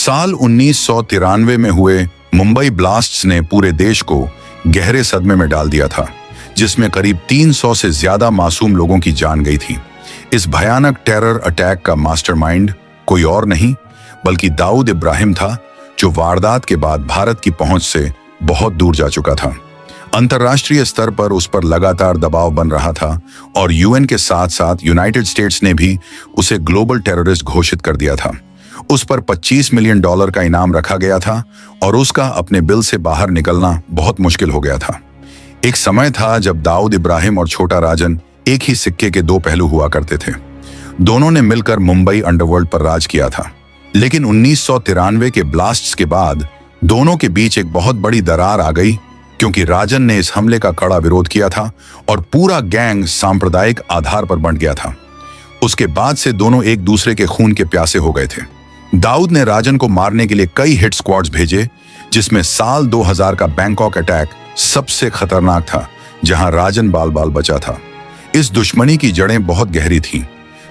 साल 1993 में हुए मुंबई ब्लास्ट्स ने पूरे देश को गहरे सदमे में डाल दिया था, जिसमें करीब 300 से ज्यादा मासूम लोगों की जान गई थी। इस भयानक टेरर अटैक का मास्टरमाइंड कोई और नहीं बल्कि दाऊद इब्राहिम था, जो वारदात के बाद भारत की पहुंच से बहुत दूर जा चुका था। अंतर्राष्ट्रीय स्तर पर उस पर लगातार दबाव बन रहा था और यूएन के साथ साथ यूनाइटेड स्टेट्स ने भी उसे ग्लोबल टेररिस्ट घोषित कर दिया था। उस पर $25 मिलियन का इनाम रखा गया था और उसका अपने बिल से बाहर निकलना बहुत मुश्किल हो गया था। एक समय था जब दाऊद इब्राहिम और छोटा राजन एक ही सिक्के के दो पहलू हुआ करते थे। दोनों ने मिलकर मुंबई अंडरवर्ल्ड पर राज किया था, लेकिन 1993 के ब्लास्ट्स के बाद दोनों के बीच एक बहुत बड़ी दरार आ गई, क्योंकि राजन ने इस हमले का कड़ा विरोध किया था और पूरा गैंग सांप्रदायिक आधार पर बंट गया था। उसके बाद से दोनों एक दूसरे के खून के प्यासे हो गए थे। दाऊद ने राजन को मारने के लिए कई हिट स्क्वाड्स भेजे, जिसमें साल 2000 का बैंकॉक अटैक सबसे खतरनाक था, जहां राजन बाल बाल बचा था। इस दुश्मनी की जड़ें बहुत गहरी थीं।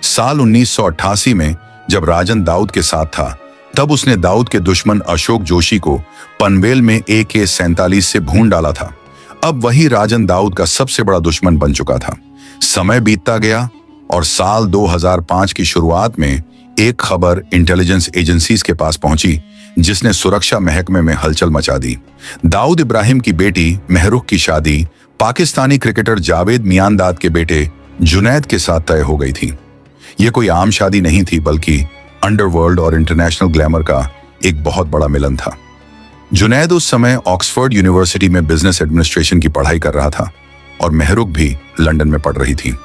साल 1988 में जब राजन दाऊद के साथ था, तब उसने दाऊद के दुश्मन अशोक जोशी को पनवेल में AK-47 से भून डाला था। अब वही राजन दाऊद का सबसे बड़ा दुश्मन बन चुका था। समय बीतता गया और साल 2005 की शुरुआत में एक खबर इंटेलिजेंस एजेंसीज के पास पहुंची, जिसने सुरक्षा महकमे में हलचल मचा दी। दाऊद इब्राहिम की बेटी महरुख की शादी पाकिस्तानी क्रिकेटर जावेद मियांदाद के बेटे जुनैद के साथ तय हो गई थी। यह कोई आम शादी नहीं थी, बल्कि अंडरवर्ल्ड और इंटरनेशनल ग्लैमर का एक बहुत बड़ा मिलन था। जुनैद उस समय ऑक्सफोर्ड यूनिवर्सिटी में बिजनेस एडमिनिस्ट्रेशन की पढ़ाई कर रहा था और महरुख भी लंदन में पढ़ रही थी।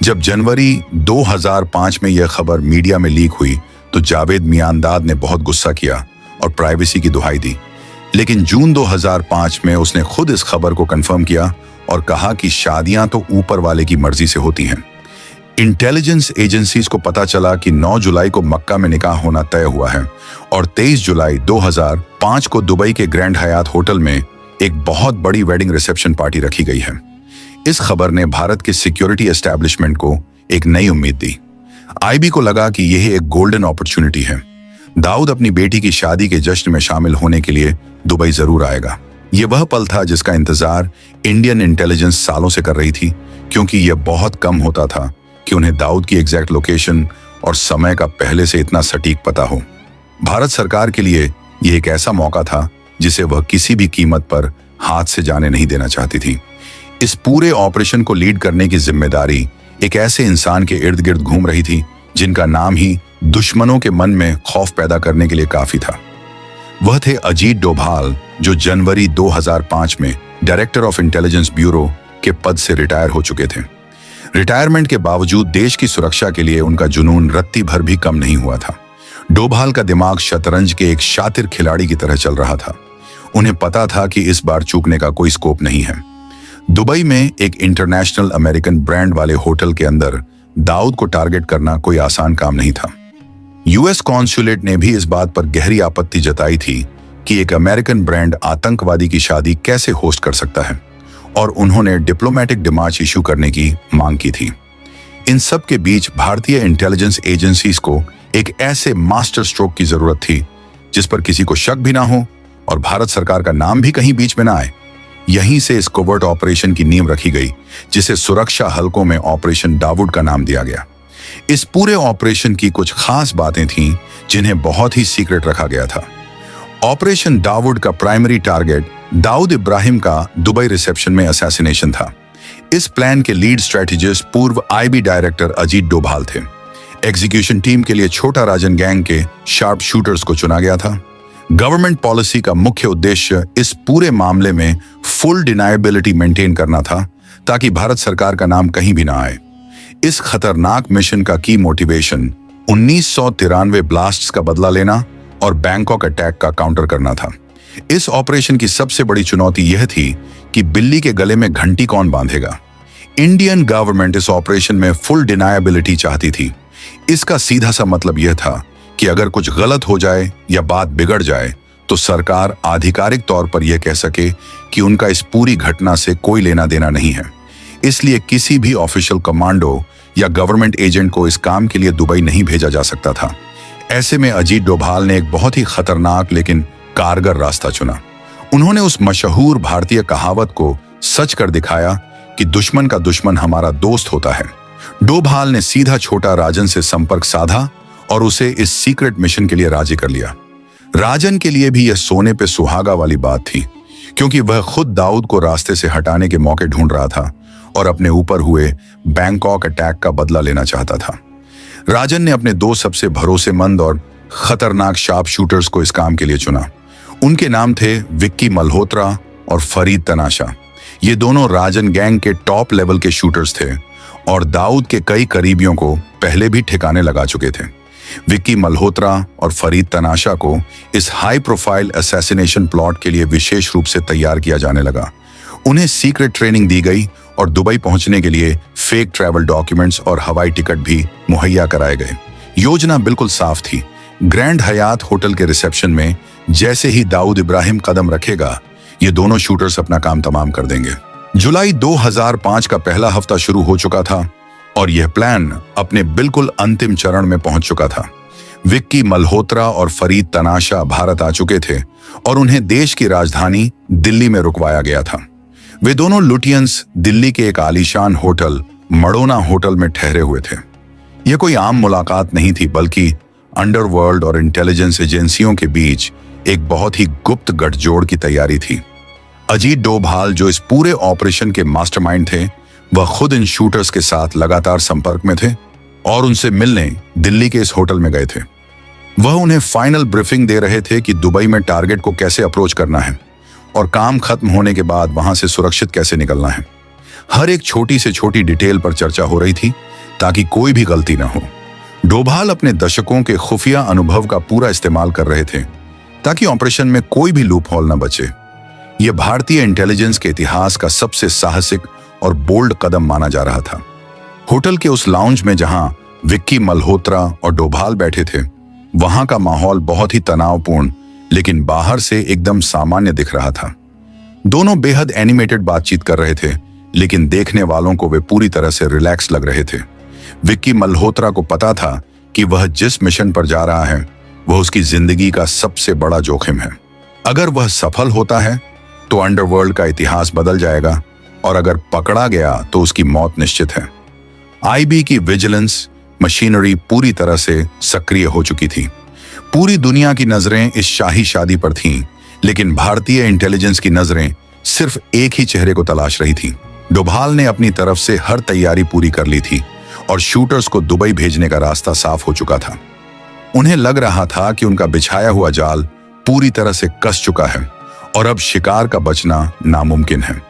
जब जनवरी 2005 में यह खबर मीडिया में लीक हुई, तो जावेद मियांदाद ने बहुत गुस्सा किया और प्राइवेसी की दुहाई दी। लेकिन जून 2005 में उसने खुद इस खबर को कंफर्म किया और कहा कि शादियां तो ऊपर वाले की मर्जी से होती हैं। इंटेलिजेंस एजेंसीज को पता चला कि 9 जुलाई को मक्का में निकाह होना तय हुआ है और 23 जुलाई 2005 को दुबई के ग्रैंड हयात होटल में एक बहुत बड़ी वेडिंग रिसेप्शन पार्टी रखी गई है। इस खबर ने भारत के सिक्योरिटी एस्टैब्लिशमेंट को एक नई उम्मीद दी। आईबी को लगा कि यह एक गोल्डन अपॉर्चुनिटी है। दाऊद अपनी बेटी की शादी के जश्न में शामिल होने के लिए दुबई जरूर आएगा। यह वह पल था जिसका इंतजार इंडियन इंटेलिजेंस सालों से कर रही थी, क्योंकि यह बहुत कम होता था कि उन्हें दाऊद की एग्जैक्ट लोकेशन और समय का पहले से इतना सटीक पता हो। भारत सरकार के लिए यह एक ऐसा मौका था जिसे वह किसी भी कीमत पर हाथ से जाने नहीं देना चाहती थी। इस पूरे ऑपरेशन को लीड करने की जिम्मेदारी एक ऐसे इंसान के इर्द गिर्द घूम रही थी, जिनका नाम ही दुश्मनों के मन में खौफ पैदा करने के लिए काफी था। वह थे अजीत डोभाल, जो जनवरी 2005 में डायरेक्टर ऑफ इंटेलिजेंस ब्यूरो के पद से रिटायर हो चुके थे। रिटायरमेंट के बावजूद देश की सुरक्षा के लिए उनका जुनून रत्ती भर भी कम नहीं हुआ था। डोभाल का दिमाग शतरंज के एक शातिर खिलाड़ी की तरह चल रहा था। उन्हें पता था कि इस बार चूकने का कोई स्कोप नहीं है। दुबई में एक इंटरनेशनल अमेरिकन ब्रांड वाले होटल के अंदर दाऊद को टारगेट करना कोई आसान काम नहीं था। यूएस कॉन्सुलेट ने भी इस बात पर गहरी आपत्ति जताई थी कि एक अमेरिकन ब्रांड आतंकवादी की शादी कैसे होस्ट कर सकता है, और उन्होंने डिप्लोमेटिक डिमार्च इशू करने की मांग की थी। इन सब के बीच भारतीय इंटेलिजेंस एजेंसीज को एक ऐसे मास्टर स्ट्रोक की जरूरत थी जिस पर किसी को शक भी ना हो और भारत सरकार का नाम भी कहीं बीच में ना आए। यहीं से इस कोवर्ट ऑपरेशन की नींव रखी गई, जिसे सुरक्षा हलकों में ऑपरेशन दाऊद का नाम दिया गया। इस पूरे ऑपरेशन की कुछ खास बातें थीं जिन्हें बहुत ही सीक्रेट रखा गया था। ऑपरेशन दाऊद का प्राइमरी टारगेट दाऊद इब्राहिम का दुबई रिसेप्शन में असैसिनेशन था। इस प्लान के लीड स्ट्रेटेजिस्ट पूर्व आईबी डायरेक्टर अजीत डोभाल थे। एग्जीक्यूशन टीम के लिए छोटा राजन गैंग के शार्प शूटर्स को चुना गया था। गवर्नमेंट पॉलिसी का मुख्य उद्देश्य इस पूरे मामले में फुल डिनायबिलिटी मेंटेन करना था, ताकि भारत सरकार का नाम कहीं भी ना आए। इस खतरनाक मिशन का की मोटिवेशन 1993 ब्लास्ट्स का बदला लेना और बैंकॉक अटैक का काउंटर करना था। इस ऑपरेशन की सबसे बड़ी चुनौती यह थी कि बिल्ली के गले में घंटी कौन बांधेगा। इंडियन गवर्नमेंट इस ऑपरेशन में फुल डिनायबिलिटी चाहती थी। इसका सीधा सा मतलब यह था कि अगर कुछ गलत हो जाए या बात बिगड़ जाए, तो सरकार आधिकारिक तौर पर यह कह सके कि उनका इस पूरी घटना से कोई लेना देना नहीं है। इसलिए किसी भी ऑफिशियल कमांडो या गवर्नमेंट एजेंट को इस काम के लिए दुबई नहीं भेजा जा सकता था। ऐसे में अजीत डोभाल ने एक बहुत ही खतरनाक लेकिन कारगर रास्ता चुना। उन्होंने उस मशहूर भारतीय कहावत को सच कर दिखाया कि दुश्मन का दुश्मन हमारा दोस्त होता है। डोभाल ने सीधा छोटा राजन से संपर्क साधा और उसे इस सीक्रेट मिशन के लिए राजी कर लिया। राजन के लिए भी यह सोने पे सुहागा वाली बात थी, क्योंकि वह खुद दाऊद को रास्ते से हटाने के मौके ढूंढ रहा था और अपने ऊपर हुए बैंकॉक अटैक का बदला लेना चाहता था। राजन ने अपने दो सबसे भरोसेमंद और खतरनाक शार्प शूटर्स को इस काम के लिए चुना। उनके नाम थे विक्की मल्होत्रा और फरीद तनाशा। ये दोनों राजन गैंग के टॉप लेवल के शूटर्स थे और दाऊद के कई करीबियों को पहले भी ठिकाने लगा चुके थे। विक्की मल्होत्रा और फरीद तनाशा को इस हाई प्रोफाइल असैसिनेशन प्लॉट के लिए विशेष रूप से तैयार किया जाने लगा। उन्हें सीक्रेट ट्रेनिंग दी गई और दुबई पहुंचने के लिए फेक ट्रैवल डॉक्यूमेंट्स और हवाई टिकट भी मुहैया कराए गए। योजना बिल्कुल साफ थी। ग्रैंड हयात होटल के रिसेप्शन में जैसे ही दाऊद इब्राहिम कदम रखेगा, ये दोनों शूटर्स अपना काम तमाम कर देंगे। जुलाई 2005 का पहला हफ्ता शुरू हो चुका था और यह प्लान अपने बिल्कुल अंतिम चरण में पहुंच चुका था। विक्की मल्होत्रा और फरीद तनाशा भारत आ चुके थे और उन्हें देश की राजधानी दिल्ली में रुकवाया गया था। वे दोनों लुटियंस दिल्ली के एक आलीशान होटल मडोना होटल में ठहरे हुए थे। यह कोई आम मुलाकात नहीं थी, बल्कि अंडरवर्ल्ड और इंटेलिजेंस एजेंसियों के बीच एक बहुत ही गुप्त गठजोड़ की तैयारी थी। अजीत डोभाल, जो इस पूरे ऑपरेशन के मास्टरमाइंड थे, वह खुद इन शूटर्स के साथ लगातार संपर्क में थे और उनसे मिलने दिल्ली के इस होटल में गए थे। वह उन्हें फाइनल ब्रीफिंग दे रहे थे कि दुबई में टारगेट को कैसे अप्रोच करना है और काम खत्म होने के बाद वहां से सुरक्षित कैसे निकलना है। हर एक छोटी से छोटी डिटेल पर चर्चा हो रही थी ताकि कोई भी गलती न हो। डोभाल अपने दशकों के खुफिया अनुभव का पूरा इस्तेमाल कर रहे थे ताकि ऑपरेशन में कोई भी लूप होल न बचे। यह भारतीय इंटेलिजेंस के इतिहास का सबसे साहसिक और बोल्ड कदम माना जा रहा था। होटल के उस लाउंज में जहां विक्की मल्होत्रा और डोभाल बैठे थे, वहां का माहौल बहुत ही तनावपूर्ण लेकिन बाहर से एकदम सामान्य दिख रहा था। दोनों बेहद एनिमेटेड बातचीत कर रहे थे, लेकिन देखने वालों को वे पूरी तरह से रिलैक्स लग रहे थे। विक्की मल्होत्रा को पता था कि वह जिस मिशन पर जा रहा है वह उसकी जिंदगी का सबसे बड़ा जोखिम है। अगर वह सफल होता है तो अंडरवर्ल्ड का इतिहास बदल जाएगा और अगर पकड़ा गया तो उसकी मौत निश्चित है। आईबी की विजिलेंस मशीनरी पूरी तरह से सक्रिय हो चुकी थी। पूरी दुनिया की नजरें इस शाही शादी पर थीं, लेकिन भारतीय इंटेलिजेंस की नजरें सिर्फ एक ही चेहरे को तलाश रही थी। डोभाल ने अपनी तरफ से हर तैयारी पूरी कर ली थी और शूटर्स को दुबई भेजने का रास्ता साफ हो चुका था। उन्हें लग रहा था कि उनका बिछाया हुआ जाल पूरी तरह से कस चुका है और अब शिकार का बचना नामुमकिन है।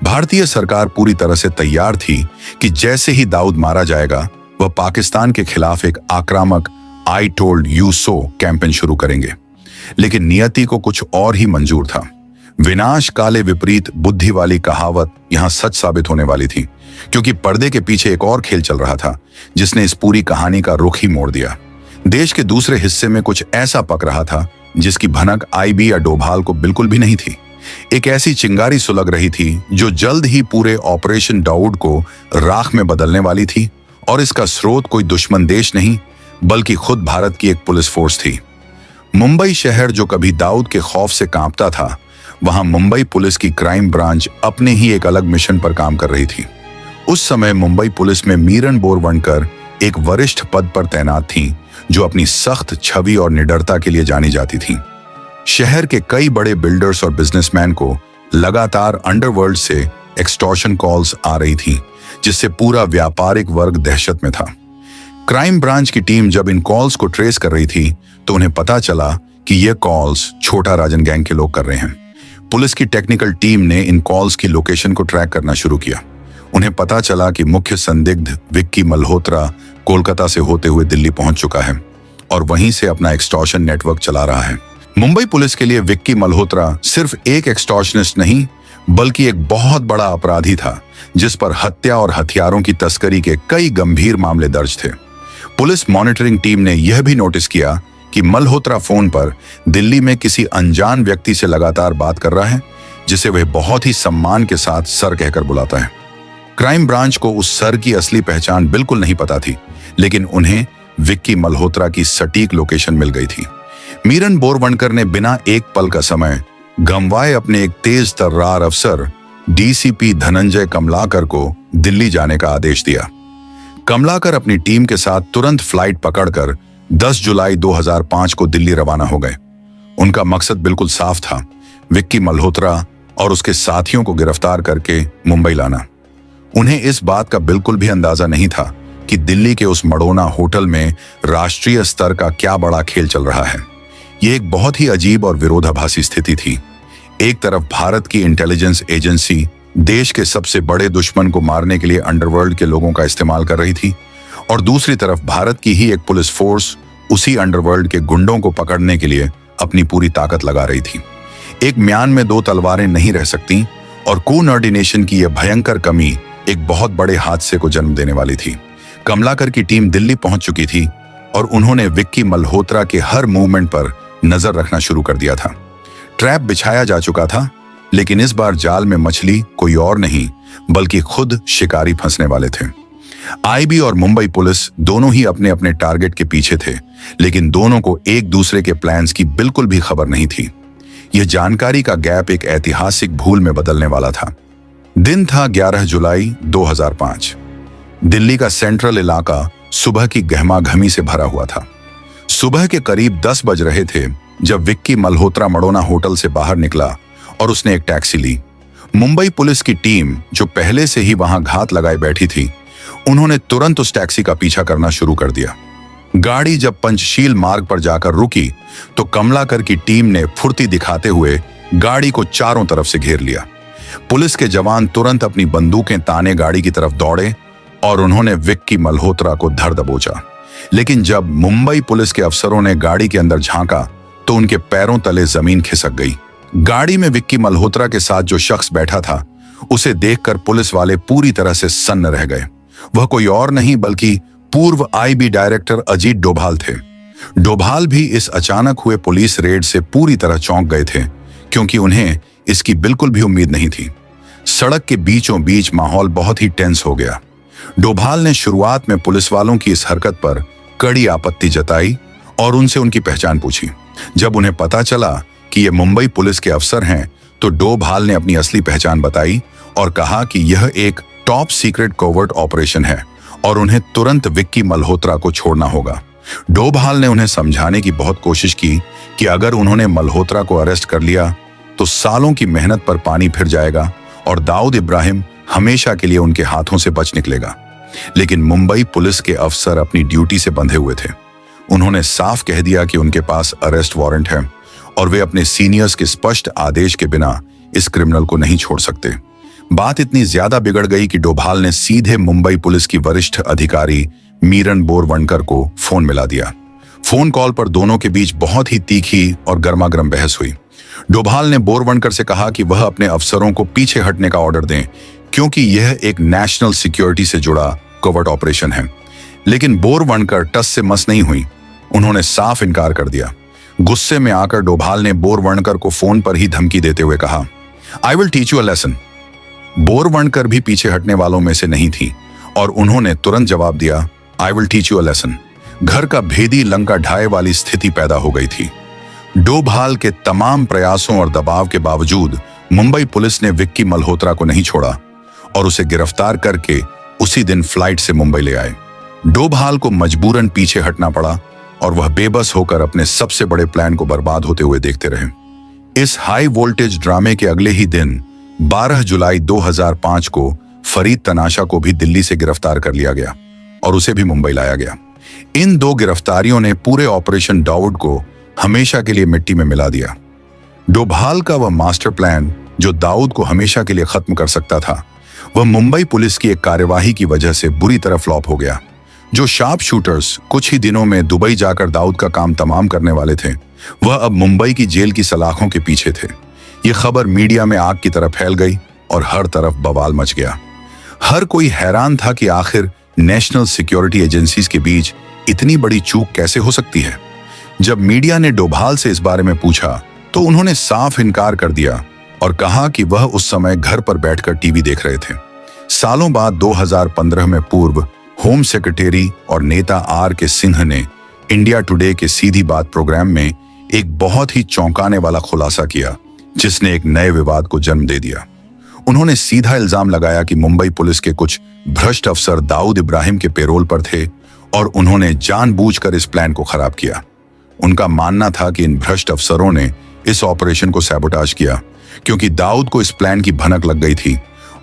भारतीय सरकार पूरी तरह से तैयार थी कि जैसे ही दाऊद मारा जाएगा, वह पाकिस्तान के खिलाफ एक आक्रामक I told you so campaign शुरू करेंगे। लेकिन नियति को कुछ और ही मंजूर था। विनाश काले विपरीत बुद्धि वाली कहावत यहां सच साबित होने वाली थी, क्योंकि पर्दे के पीछे एक और खेल चल रहा था जिसने इस पूरी कहानी का रुख ही मोड़ दिया। देश के दूसरे हिस्से में कुछ ऐसा पक रहा था जिसकी भनक आईबी या डोभाल को बिल्कुल भी नहीं थी। एक ऐसी चिंगारी सुलग रही थी जो जल्द ही पूरे ऑपरेशन दाऊद को राख में बदलने वाली थी, और इसका स्रोत कोई दुश्मन देश नहीं बल्कि खुद भारत की एक पुलिस फोर्स थी। मुंबई शहर जो कभी दाऊद के खौफ से कांपता था, वहां मुंबई पुलिस की क्राइम ब्रांच अपने ही एक अलग मिशन पर काम कर रही थी। उस समय मुंबई पुलिस में मीरन बोरवणकर एक वरिष्ठ पद पर तैनात थीं, जो अपनी सख्त छवि और निडरता के लिए जानी जाती थीं। शहर के कई बड़े बिल्डर्स और बिजनेसमैन को लगातार अंडरवर्ल्ड से एक्सटॉर्शन कॉल्स आ रही थीं, जिससे पूरा व्यापारिक वर्ग दहशत में था। क्राइम ब्रांच की टीम जब इन कॉल्स को ट्रेस कर रही थी तो उन्हें पता चला कि ये कॉल्स छोटा राजन गैंग के लोग कर रहे हैं। पुलिस की टेक्निकल टीम ने इन कॉल्स की लोकेशन को ट्रैक करना शुरू किया। उन्हें पता चला कि मुख्य संदिग्ध विक्की मल्होत्रा कोलकाता से होते हुए दिल्ली पहुंच चुका है और वहीं से अपना एक्सटॉर्शन नेटवर्क चला रहा है। मुंबई पुलिस के लिए विक्की मल्होत्रा सिर्फ एक एक्सटॉर्शनिस्ट नहीं बल्कि एक बहुत बड़ा अपराधी था, जिस पर हत्या और हथियारों की तस्करी के कई गंभीर मामले दर्ज थे। पुलिस मॉनिटरिंग टीम ने यह भी नोटिस किया कि मल्होत्रा फोन पर दिल्ली में किसी अनजान व्यक्ति से लगातार बात कर रहा है, जिसे वह बहुत ही सम्मान के साथ सर कहकर बुलाता है। क्राइम ब्रांच को उस सर की असली पहचान बिल्कुल नहीं पता थी, लेकिन उन्हें विक्की मल्होत्रा की सटीक लोकेशन मिल गई थी। मीरन बोरवणकर ने बिना एक पल का समय गंवाए अपने एक तेज तर्रार अफसर डीसीपी धनंजय कमलाकर को दिल्ली जाने का आदेश दिया। कमलाकर अपनी टीम के साथ तुरंत फ्लाइट पकड़कर 10 जुलाई 2005 को दिल्ली रवाना हो गए। उनका मकसद बिल्कुल साफ था, विक्की मल्होत्रा और उसके साथियों को गिरफ्तार करके मुंबई लाना। उन्हें इस बात का बिल्कुल भी अंदाजा नहीं था कि दिल्ली के उस मडोना होटल में राष्ट्रीय स्तर का क्या बड़ा खेल चल रहा है। ये एक बहुत ही अजीब और विरोधाभासी स्थिति थी। एक तरफ भारत की इंटेलिजेंस एजेंसी देश के सबसे बड़े दुश्मन को मारने के लिए अंडरवर्ल्ड के लोगों का इस्तेमाल कर रही थी, और दूसरी तरफ भारत की ही एक पुलिस फोर्स उसी अंडरवर्ल्ड के गुंडों को पकड़ने के लिए अपनी पूरी ताकत लगा रही थी। एक म्यान में दो तलवारें नहीं रह सकती, और कोऑर्डिनेशन की यह भयंकर कमी एक बहुत बड़े हादसे को जन्म देने वाली थी। कमलाकर की टीम दिल्ली पहुंच चुकी थी और उन्होंने विक्की मल्होत्रा के हर मूवमेंट पर नजर रखना शुरू कर दिया था। ट्रैप बिछाया जा चुका था, लेकिन इस बार जाल में मछली कोई और नहीं बल्कि खुद शिकारी फंसने वाले थे। आईबी और मुंबई पुलिस दोनों ही अपने अपने टारगेट के पीछे थे, लेकिन दोनों को एक दूसरे के प्लान्स की बिल्कुल भी खबर नहीं थी। यह जानकारी का गैप एक ऐतिहासिक भूल में बदलने वाला था। दिन था 11 जुलाई 2005। दिल्ली का सेंट्रल इलाका सुबह की गहमागहमी से भरा हुआ था। सुबह के करीब 10 बज रहे थे जब विक्की मल्होत्रा मडोना होटल से बाहर निकला और उसने एक टैक्सी ली। मुंबई पुलिस की टीम जो पहले से ही वहां घात लगाए बैठी थी, उन्होंने तुरंत उस टैक्सी का पीछा करना शुरू कर दिया। गाड़ी जब पंचशील मार्ग पर जाकर रुकी तो कमलाकर की टीम ने फुर्ती दिखाते हुए गाड़ी को चारों तरफ से घेर लिया। पुलिस के जवान तुरंत अपनी बंदूकें ताने गाड़ी की तरफ दौड़े और उन्होंने विक्की मल्होत्रा को धर दबोचा। लेकिन जब मुंबई पुलिस के अफसरों ने गाड़ी के अंदर झांका तो उनके पैरों तले जमीन खिसक गई। गाड़ी में विक्की मल्होत्रा के साथ जो शख्स बैठा था, उसे देखकर पुलिस वाले पूरी तरह से सन्न रह गए। वह कोई और नहीं बल्कि पूर्व आईबी डायरेक्टर अजीत डोभाल थे। डोभाल भी इस अचानक हुए पुलिस रेड से पूरी तरह चौंक गए थे, क्योंकि उन्हें इसकी बिल्कुल भी उम्मीद नहीं थी। सड़क के बीचों बीच माहौल बहुत ही टेंस हो गया। डोभाल ने शुरुआत में पुलिस वालों की इस हरकत पर कड़ी आपत्ति जताई और उनसे उनकी पहचान पूछी। जब उन्हें पता चला कि ये मुंबई पुलिस के अफसर हैं, तो डोभाल ने अपनी असली पहचान बताई और कहा कि यह एक टॉप सीक्रेट कोवर्ट ऑपरेशन है और उन्हें तुरंत विक्की मल्होत्रा को छोड़ना होगा। डोभाल ने उन्हें समझाने की बहुत कोशिश की कि अगर उन्होंने मल्होत्रा को अरेस्ट कर लिया तो सालों की मेहनत पर पानी फिर जाएगा और दाऊद इब्राहिम हमेशा के लिए उनके हाथों से बच निकलेगा। लेकिन मुंबई पुलिस के अफसर अपनी ड्यूटी से बंधे हुए थे। उन्होंने साफ कह दिया कि उनके पास अरेस्ट वारंट है और वे अपने सीनियर्स के स्पष्ट आदेश के बिना इस क्रिमिनल को नहीं छोड़ सकते। बात इतनी ज्यादा बिगड़ गई कि डोभाल ने सीधे मुंबई पुलिस की वरिष्ठ अधिकारी मीरन बोरवणकर को फोन मिला दिया। फोन कॉल पर दोनों के बीच बहुत ही तीखी और गर्मागर्म बहस हुई। डोभाल ने बोरवणकर से कहा कि वह अपने अफसरों को पीछे हटने का ऑर्डर दें, क्योंकि यह एक नेशनल सिक्योरिटी से जुड़ा कोवर्ट ऑपरेशन है। लेकिन बोरवणकर टस से मस नहीं हुई। उन्होंने साफ इनकार कर दिया। गुस्से में आकर डोभाल ने बोरवणकर को फोन पर ही धमकी देते हुए कहा, I will teach you a lesson. Borwankar भी पीछे हटने वालों में से नहीं थी और उन्होंने तुरंत जवाब दिया, I will teach you a lesson. घर का भेदी लंका ढाए वाली स्थिति पैदा हो गई थी। डोभाल के तमाम प्रयासों और दबाव के बावजूद मुंबई पुलिस ने विक्की मल्होत्रा को नहीं छोड़ा और उसे गिरफ्तार करके उसी दिन फ्लाइट से मुंबई ले आए। डोभाल को मजबूरन पीछे हटना पड़ा और वह बेबस होकर अपने सबसे बड़े प्लान को बर्बाद होते हुए देखते रहे। इस हाई वोल्टेज ड्रामे के अगले ही दिन 12 जुलाई 2005 को फरीद तनाशा को भी दिल्ली से गिरफ्तार कर लिया गया और उसे भी मुंबई लाया गया। इन दो गिरफ्तारियों ने पूरे ऑपरेशन दाऊद को हमेशा के लिए मिट्टी में मिला दिया। डोभाल का वह मास्टर प्लान जो दाऊद को हमेशा के लिए खत्म कर सकता था, वह मुंबई पुलिस की एक कार्यवाही की वजह से बुरी तरह फ्लॉप हो गया। जो शार्प शूटर्स कुछ ही दिनों में दुबई जाकर दाऊद का काम तमाम करने वाले थे, वह अब मुंबई की जेल की सलाखों के पीछे थे। ये खबर मीडिया में आग की तरह फैल गई और हर तरफ बवाल मच गया। हर कोई हैरान था कि आखिर नेशनल सिक्योरिटी एजेंसीज के बीच इतनी बड़ी चूक कैसे हो सकती है। जब मीडिया ने डोभाल से इस बारे में पूछा तो उन्होंने साफ इनकार कर दिया और कहा कि वह उस समय घर पर बैठकर टीवी देख रहे थे। सालों बाद 2015 में पूर्व होम सेक्रेटरी और नेता आर के सिंह ने इंडिया टुडे के सीधी बात प्रोग्राम में एक बहुत ही चौंकाने वाला खुलासा किया, जिसने एक नए विवाद को जन्म दे दिया। उन्होंने सीधा इल्जाम लगाया कि मुंबई पुलिस के कुछ भ्रष्ट अफसर दाऊद इब्राहिम के पेरोल पर थे और उन्होंने जानबूझकर इस प्लान को खराब किया। उनका मानना था कि इन भ्रष्ट अफसरों ने इस ऑपरेशन को सैबोटाज किया क्योंकि दाऊद को इस प्लान की भनक लग गई थी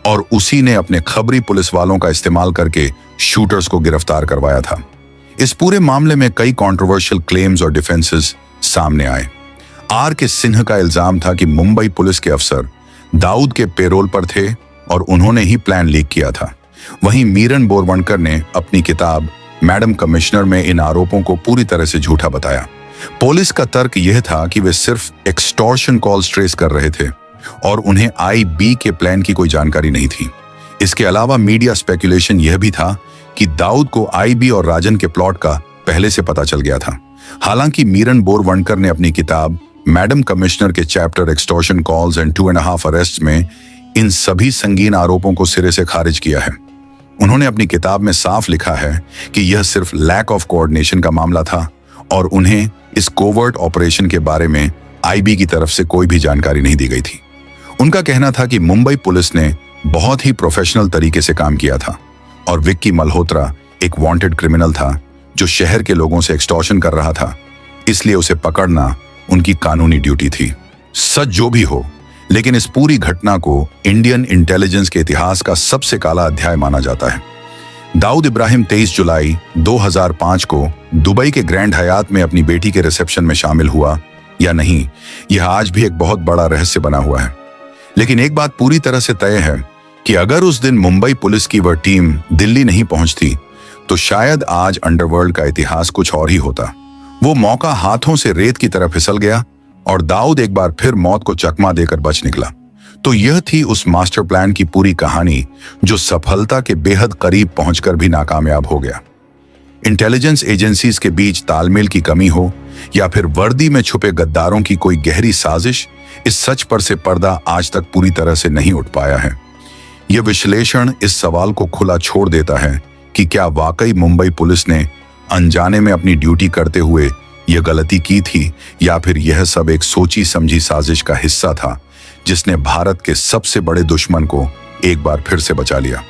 और उसी ने अपने खबरी पुलिस वालों का इस्तेमाल करके शूटर्स को गिरफ्तार करवाया था। इस पूरे मामले में कई कंट्रोवर्शियल क्लेम्स और डिफेंसेस सामने आए। आर के सिंह का इल्जाम था कि मुंबई पुलिस के अफसर दाऊद के पेरोल पर थे और उन्होंने ही प्लान लीक किया था। वहीं मीरन बोरवणकर ने अपनी किताब मैडम कमिश्नर में इन आरोपों को पूरी तरह से झूठा बताया। पुलिस का तर्क यह था कि वे सिर्फ एक्सटॉर्शन कॉल्स ट्रेस कर रहे थे और उन्हें आईबी के प्लान की कोई जानकारी नहीं थी। इसके अलावा मीडिया स्पेकुलेशन यह भी था कि दाऊद को आईबी और राजन के प्लॉट का पहले से पता चल गया था। हालांकि मीरन बोरवणकर ने अपनी किताब मैडम कमिश्नर के चैप्टर एक्सटॉर्शन कॉल्स एंड 2.5 अरेस्ट्स में इन सभी संगीन आरोपों को सिरे से खारिज किया है। उन्होंने अपनी किताब में साफ लिखा है कि यह सिर्फ लैक ऑफ कोऑर्डिनेशन का मामला था और उन्हें इस कोवर्ट ऑपरेशन के बारे में आईबी की तरफ से कोई भी जानकारी नहीं दी गई थी। उनका कहना था कि मुंबई पुलिस ने बहुत ही प्रोफेशनल तरीके से काम किया था और विक्की मल्होत्रा एक वांटेड क्रिमिनल था जो शहर के लोगों से एक्सटॉर्शन कर रहा था, इसलिए उसे पकड़ना उनकी कानूनी ड्यूटी थी। सच जो भी हो, लेकिन इस पूरी घटना को इंडियन इंटेलिजेंस के इतिहास का सबसे काला अध्याय माना जाता है। दाऊद इब्राहिम 23 जुलाई 2005 को दुबई के ग्रैंड हयात में अपनी बेटी के रिसेप्शन में शामिल हुआ या नहीं, यह आज भी एक बहुत बड़ा रहस्य बना हुआ है। लेकिन एक बात पूरी तरह से तय है कि अगर उस दिन मुंबई पुलिस की वह टीम दिल्ली नहीं पहुंचती तो शायद आज अंडरवर्ल्ड का इतिहास कुछ और ही होता। वो मौका हाथों से रेत की तरह फिसल गया और दाऊद एक बार फिर मौत को चकमा देकर बच निकला। तो यह थी उस मास्टर प्लान की पूरी कहानी जो सफलता के बेहद करीब पहुंचकर भी नाकामयाब हो गया। इंटेलिजेंस एजेंसीज के बीच तालमेल की कमी हो या फिर वर्दी में छुपे गद्दारों की कोई गहरी साजिश, इस सच पर से पर्दा आज तक पूरी तरह से नहीं उठ पाया है। यह विश्लेषण इस सवाल को खुला छोड़ देता है कि क्या वाकई मुंबई पुलिस ने अनजाने में अपनी ड्यूटी करते हुए यह गलती की थी या फिर यह सब एक सोची समझी साजिश का हिस्सा था जिसने भारत के सबसे बड़े दुश्मन को एक बार फिर से बचा लिया।